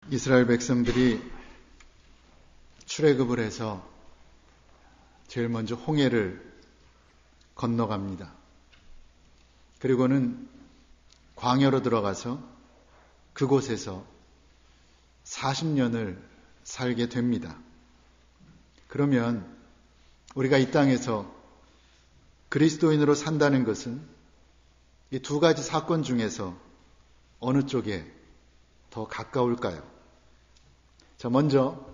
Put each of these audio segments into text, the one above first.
이스라엘 백성들이 출애굽을 해서 제일 먼저 홍해를 건너갑니다. 그리고는 광야로 들어가서 그곳에서 40년을 살게 됩니다. 그러면 우리가 이 땅에서 그리스도인으로 산다는 것은 이 두 가지 사건 중에서 어느 쪽에 더 가까울까요? 자, 먼저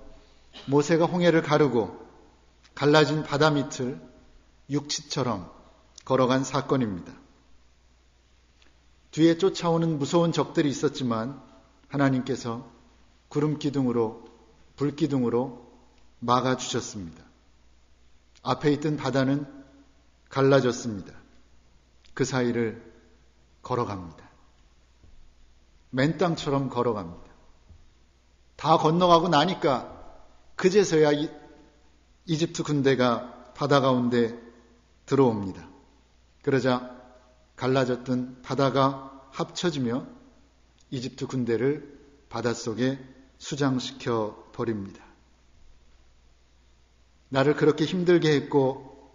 모세가 홍해를 가르고 갈라진 바다 밑을 육지처럼 걸어간 사건입니다. 뒤에 쫓아오는 무서운 적들이 있었지만 하나님께서 구름 기둥으로 불 기둥으로 막아주셨습니다. 앞에 있던 바다는 갈라졌습니다. 그 사이를 걸어갑니다. 맨 땅처럼 걸어갑니다. 다 건너가고 나니까 그제서야 이집트 군대가 바다 가운데 들어옵니다. 그러자 갈라졌던 바다가 합쳐지며 이집트 군대를 바닷속에 수장시켜 버립니다. 나를 그렇게 힘들게 했고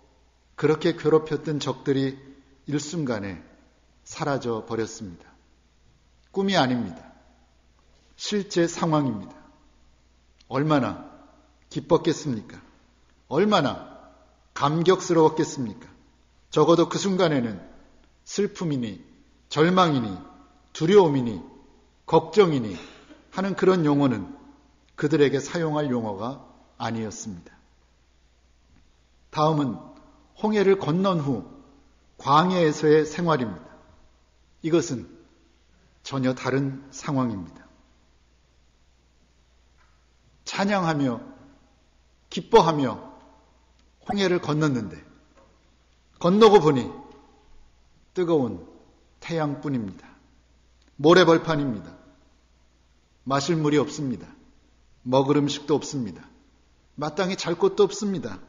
그렇게 괴롭혔던 적들이 일순간에 사라져 버렸습니다. 꿈이 아닙니다. 실제 상황입니다. 얼마나 기뻤겠습니까? 얼마나 감격스러웠겠습니까? 적어도 그 순간에는 슬픔이니 절망이니 두려움이니 걱정이니 하는 그런 용어는 그들에게 사용할 용어가 아니었습니다. 다음은 홍해를 건넌 후 광야에서의 생활입니다. 이것은 전혀 다른 상황입니다. 찬양하며 기뻐하며 홍해를 건넜는데 건너고 보니 뜨거운 태양뿐입니다. 모래벌판입니다. 마실 물이 없습니다. 먹을 음식도 없습니다. 마땅히 잘 곳도 없습니다.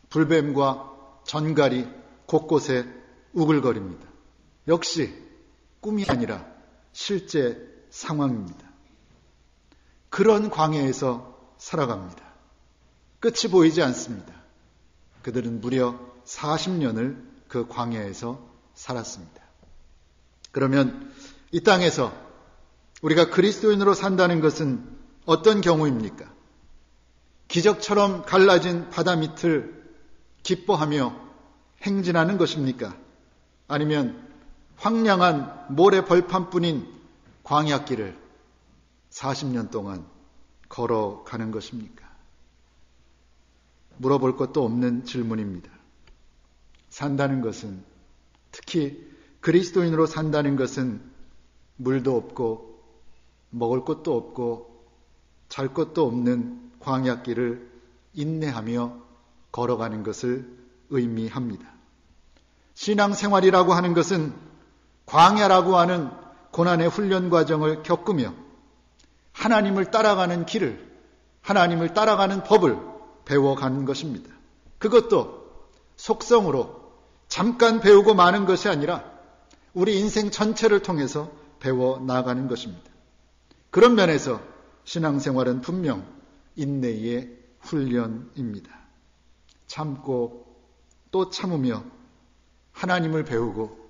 불뱀과 전갈이 곳곳에 우글거립니다. 역시 꿈이 아니라 실제 상황입니다. 그런 광야에서 살아갑니다. 끝이 보이지 않습니다. 그들은 무려 40년을 그 광야에서 살았습니다. 그러면 이 땅에서 우리가 그리스도인으로 산다는 것은 어떤 경우입니까? 기적처럼 갈라진 바다 밑을 기뻐하며 행진하는 것입니까? 아니면 황량한 모래 벌판뿐인 광야길을 40년 동안 걸어가는 것입니까? 물어볼 것도 없는 질문입니다. 산다는 것은, 특히 그리스도인으로 산다는 것은 물도 없고 먹을 것도 없고 잘 것도 없는 광야길을 인내하며 걸어가는 것을 의미합니다. 신앙생활이라고 하는 것은 광야라고 하는 고난의 훈련 과정을 겪으며 하나님을 따라가는 길을, 하나님을 따라가는 법을 배워가는 것입니다. 그것도 속성으로 잠깐 배우고 마는 것이 아니라 우리 인생 전체를 통해서 배워나가는 것입니다. 그런 면에서 신앙생활은 분명 인내의 훈련입니다. 참고 또 참으며 하나님을 배우고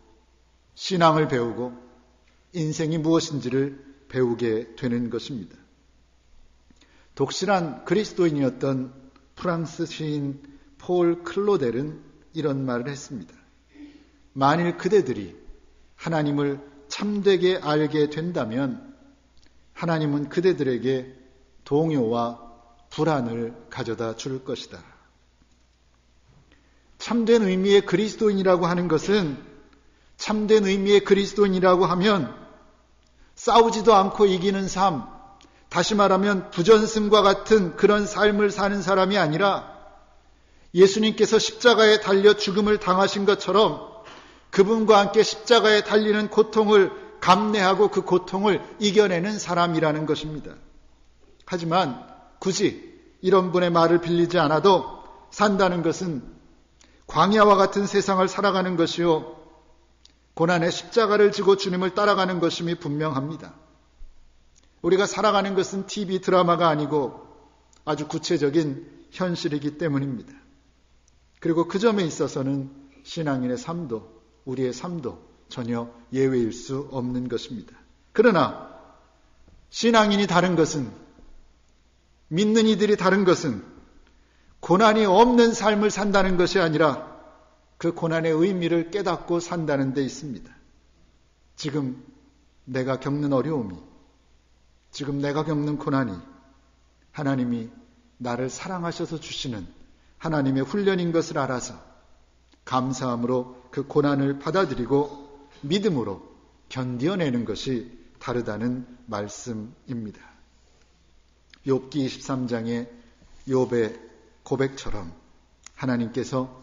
신앙을 배우고 인생이 무엇인지를 배우게 되는 것입니다. 독실한 그리스도인이었던 프랑스 시인 폴 클로델은 이런 말을 했습니다. 만일 그대들이 하나님을 참되게 알게 된다면 하나님은 그대들에게 동요와 불안을 가져다 줄 것이다. 참된 의미의 그리스도인이라고 하는 것은, 참된 의미의 그리스도인이라고 하면 싸우지도 않고 이기는 삶, 다시 말하면 부전승과 같은 그런 삶을 사는 사람이 아니라 예수님께서 십자가에 달려 죽음을 당하신 것처럼 그분과 함께 십자가에 달리는 고통을 감내하고 그 고통을 이겨내는 사람이라는 것입니다. 하지만 굳이 이런 분의 말을 빌리지 않아도 산다는 것은 광야와 같은 세상을 살아가는 것이요, 고난의 십자가를 지고 주님을 따라가는 것임이 분명합니다. 우리가 살아가는 것은 TV 드라마가 아니고 아주 구체적인 현실이기 때문입니다. 그리고 그 점에 있어서는 신앙인의 삶도, 우리의 삶도 전혀 예외일 수 없는 것입니다. 그러나 신앙인이 다른 것은, 믿는 이들이 다른 것은 고난이 없는 삶을 산다는 것이 아니라 그 고난의 의미를 깨닫고 산다는 데 있습니다. 지금 내가 겪는 어려움이, 지금 내가 겪는 고난이 하나님이 나를 사랑하셔서 주시는 하나님의 훈련인 것을 알아서 감사함으로 그 고난을 받아들이고 믿음으로 견뎌내는 것이 다르다는 말씀입니다. 욥기 23장의 욥의 고백처럼 하나님께서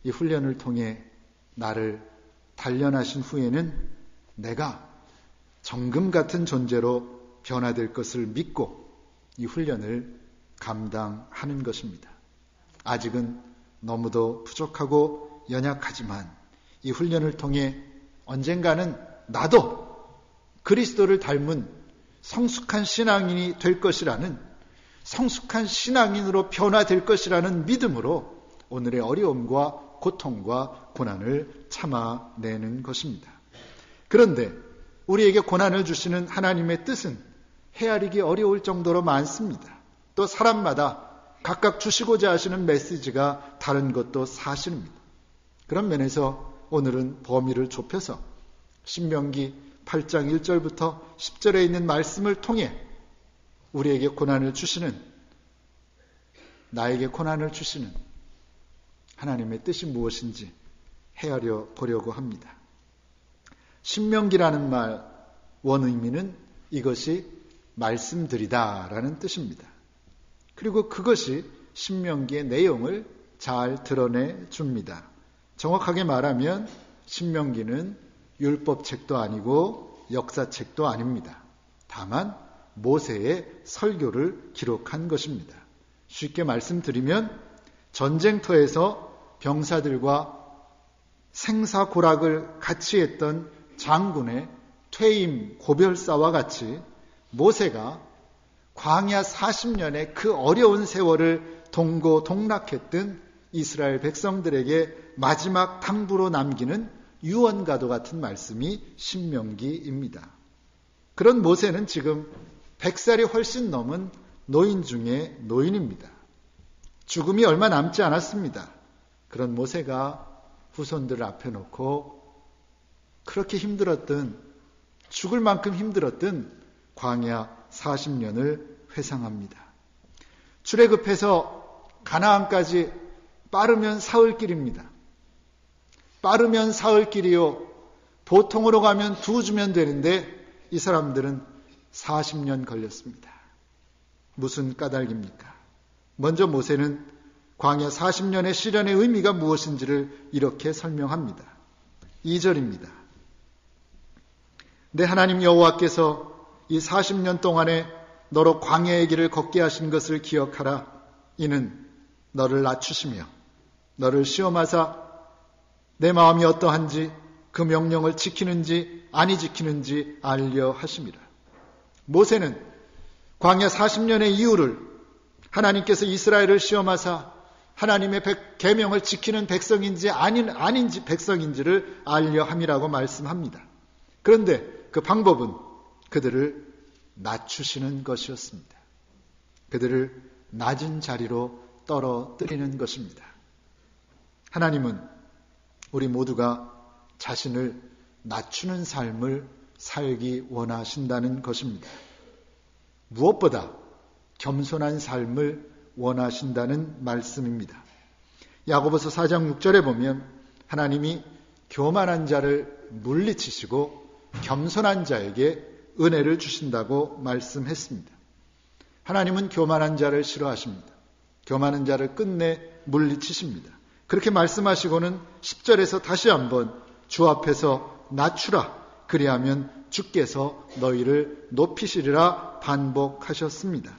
이 훈련을 통해 나를 단련하신 후에는 내가 정금 같은 존재로 변화될 것을 믿고 이 훈련을 감당하는 것입니다. 아직은 너무도 부족하고 연약하지만 이 훈련을 통해 언젠가는 나도 그리스도를 닮은 성숙한 신앙인이 될 것이라는, 성숙한 신앙인으로 변화될 것이라는 믿음으로 오늘의 어려움과 고통과 고난을 참아내는 것입니다. 그런데 우리에게 고난을 주시는 하나님의 뜻은 헤아리기 어려울 정도로 많습니다. 또 사람마다 각각 주시고자 하시는 메시지가 다른 것도 사실입니다. 그런 면에서 오늘은 범위를 좁혀서 신명기 8장 1절부터 10절에 있는 말씀을 통해 우리에게 고난을 주시는, 나에게 고난을 주시는 하나님의 뜻이 무엇인지 헤아려 보려고 합니다. 신명기라는 말 원의미는 이것이 말씀드리다라는 뜻입니다. 그리고 그것이 신명기의 내용을 잘 드러내 줍니다. 정확하게 말하면 신명기는 율법책도 아니고 역사책도 아닙니다. 다만 모세의 설교를 기록한 것입니다. 쉽게 말씀드리면 전쟁터에서 병사들과 생사고락을 같이 했던 장군의 퇴임 고별사와 같이 모세가 광야 40년의 그 어려운 세월을 동고동락했던 이스라엘 백성들에게 마지막 당부로 남기는 유언과도 같은 말씀이 신명기입니다. 그런 모세는 지금 100살이 훨씬 넘은 노인 중에 노인입니다. 죽음이 얼마 남지 않았습니다. 그런 모세가 후손들을 앞에 놓고 그렇게 힘들었던, 죽을 만큼 힘들었던 광야 40년을 회상합니다. 출애굽해서 가나안까지 빠르면 사흘길입니다. 빠르면 사흘길이요. 보통으로 가면 2주면 되는데 이 사람들은 40년 걸렸습니다. 무슨 까닭입니까? 먼저 모세는 광야 40년의 시련의 의미가 무엇인지를 이렇게 설명합니다. 2절입니다. 내 하나님 여호와께서 이 40년 동안에 너로 광야의 길을 걷게 하신 것을 기억하라. 이는 너를 낮추시며 너를 시험하사 내 마음이 어떠한지 그 명령을 지키는지 아니 지키는지 알려 하심이라. 모세는 광야 40년의 이유를 하나님께서 이스라엘을 시험하사 하나님의 계명을 지키는 백성인지 아닌지 백성인지를 알려 함이라고 말씀합니다. 그런데 그 방법은 그들을 낮추시는 것이었습니다. 그들을 낮은 자리로 떨어뜨리는 것입니다. 하나님은 우리 모두가 자신을 낮추는 삶을 살기 원하신다는 것입니다. 무엇보다 겸손한 삶을 원하신다는 말씀입니다. 야고보서 4장 6절에 보면 하나님이 교만한 자를 물리치시고 겸손한 자에게 은혜를 주신다고 말씀했습니다. 하나님은 교만한 자를 싫어하십니다. 교만한 자를 끝내 물리치십니다. 그렇게 말씀하시고는 10절에서 다시 한번 주 앞에서 낮추라. 그리하면 주께서 너희를 높이시리라 반복하셨습니다.